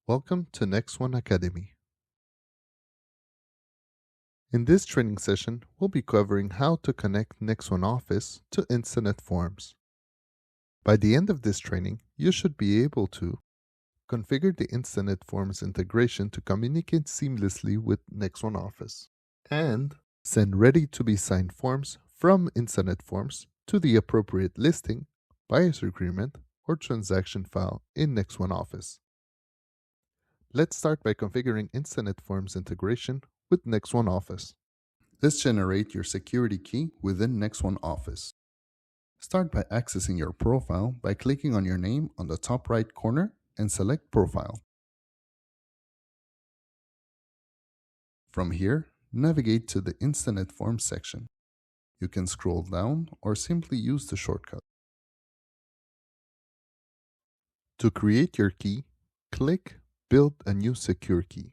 Welcome to NexOne Academy. In this training session, we'll be covering how to connect NexOne Office to Instanet Forms. By the end of this training, you should be able to configure the Instanet Forms integration to communicate seamlessly with NexOne Office, and send ready-to-be-signed forms from Instanet Forms to the appropriate listing, buyer's agreement, or transaction file in NexOne Office. Let's start by configuring Instanet Forms integration with NexOne Office. Let's generate your security key within NexOne Office. Start by accessing your profile by clicking on your name on the top right corner and select Profile. From here, navigate to the Instanet Forms section. You can scroll down or simply use the shortcut. To create your key, click Build a new secure key.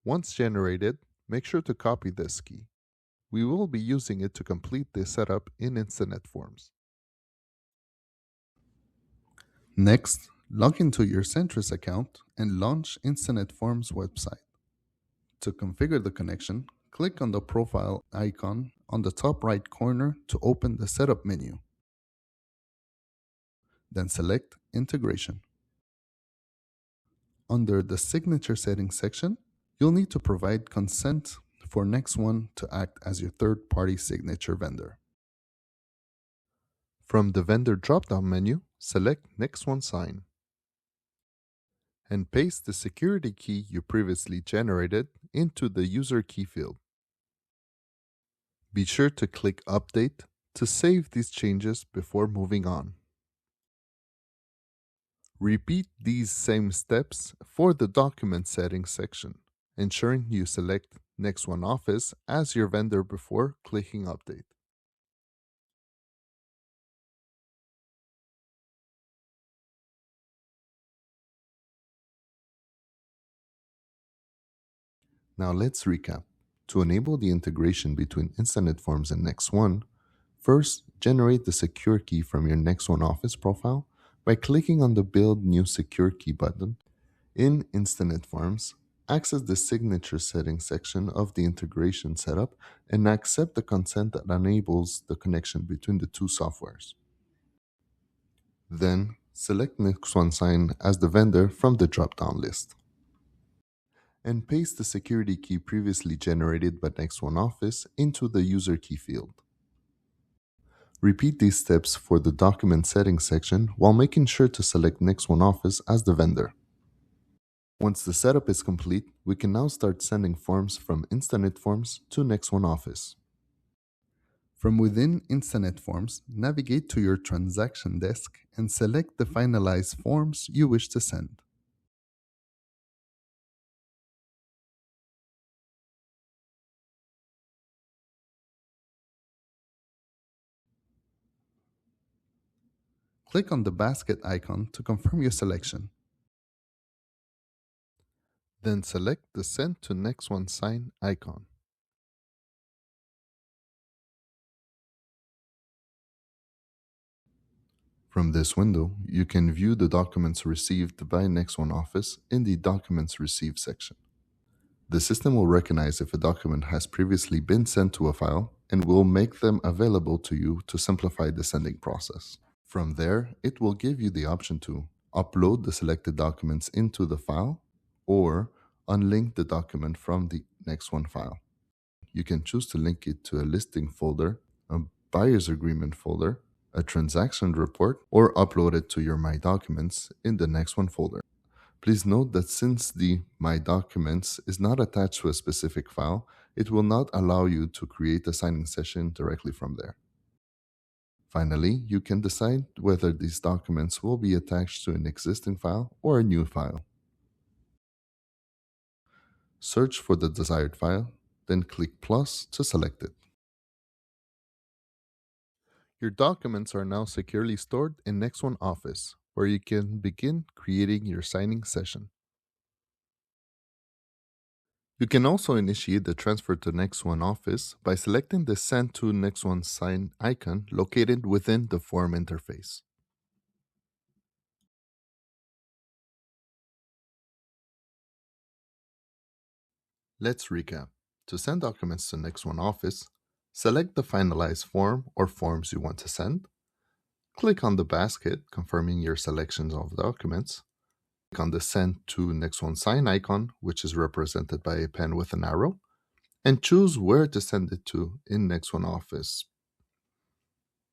Once generated, make sure to copy this key. We will be using it to complete the setup in Instanet Forms. Next, log into your Centris account and launch Instanet Forms website. To configure the connection, click on the profile icon on the top right corner to open the Setup menu. Then select Integration. Under the Signature Settings section, you'll need to provide consent for NexOne to act as your third-party signature vendor. From the Vendor drop-down menu, select NexOne Sign and paste the security key you previously generated into the user key field. Be sure to click Update to save these changes before moving on. Repeat these same steps for the Document Settings section, ensuring you select NexOne Office as your vendor before clicking Update. Now let's recap. To enable the integration between Instanet Forms and NexOne, first, generate the secure key from your NexOne Office profile by clicking on the Build New Secure Key button. In Instanet Forms, access the Signature Settings section of the integration setup and accept the consent that enables the connection between the two softwares. Then, select NexOne Sign as the vendor from the drop-down list, and paste the security key previously generated by NexOne Office into the user key field. Repeat these steps for the Document Settings section while making sure to select NexOne Office as the vendor. Once the setup is complete, we can now start sending forms from Instanet Forms to NexOne Office. From within Instanet Forms, navigate to your transaction desk and select the finalized forms you wish to send. Click on the basket icon to confirm your selection. Then select the Send to NexOne Sign icon. From this window, you can view the documents received by NexOne Office in the Documents Received section. The system will recognize if a document has previously been sent to a file and will make them available to you to simplify the sending process. From there, it will give you the option to upload the selected documents into the file or unlink the document from the NexOne file. You can choose to link it to a listing folder, a buyer's agreement folder, a transaction report, or upload it to your My Documents in the NexOne folder. Please note that since the My Documents is not attached to a specific file, it will not allow you to create a signing session directly from there. Finally, you can decide whether these documents will be attached to an existing file or a new file. Search for the desired file, then click plus to select it. Your documents are now securely stored in NexOne Office, where you can begin creating your signing session. You can also initiate the transfer to NexOne Office by selecting the Send to NexOne sign icon located within the form interface. Let's recap. To send documents to NexOne Office, select the finalized form or forms you want to send. Click on the basket, confirming your selections of documents. Click on the Send to NexOne sign icon, which is represented by a pen with an arrow, and choose where to send it to in NexOne Office.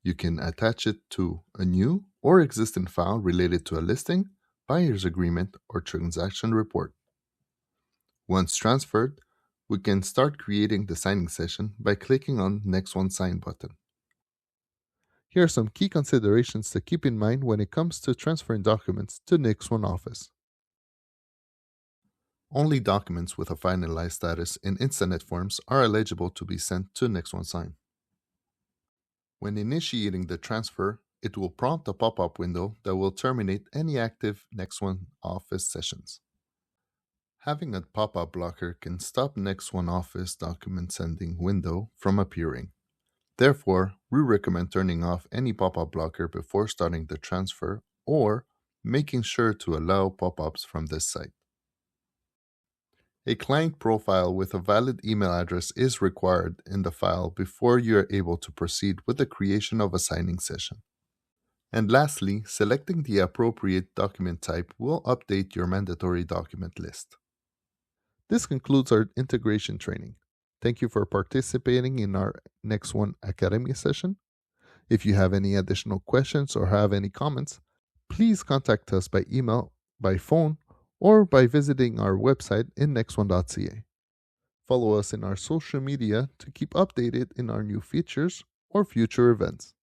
You can attach it to a new or existing file related to a listing, buyer's agreement, or transaction report. Once transferred, we can start creating the signing session by clicking on NexOne Sign button. Here are some key considerations to keep in mind when it comes to transferring documents to NexOne Office. Only documents with a finalized status in Instanet forms are eligible to be sent to NexOne Sign. When initiating the transfer, it will prompt a pop-up window that will terminate any active NexOne Office sessions. Having a pop-up blocker can stop NexOne Office document sending window from appearing. Therefore, we recommend turning off any pop-up blocker before starting the transfer or making sure to allow pop-ups from this site. A client profile with a valid email address is required in the file before you are able to proceed with the creation of a signing session. And lastly, selecting the appropriate document type will update your mandatory document list. This concludes our integration training. Thank you for participating in our NexOne Academy session. If you have any additional questions or have any comments, please contact us by email, by phone, or by visiting our website in nexone.ca. Follow us in our social media to keep updated in our new features or future events.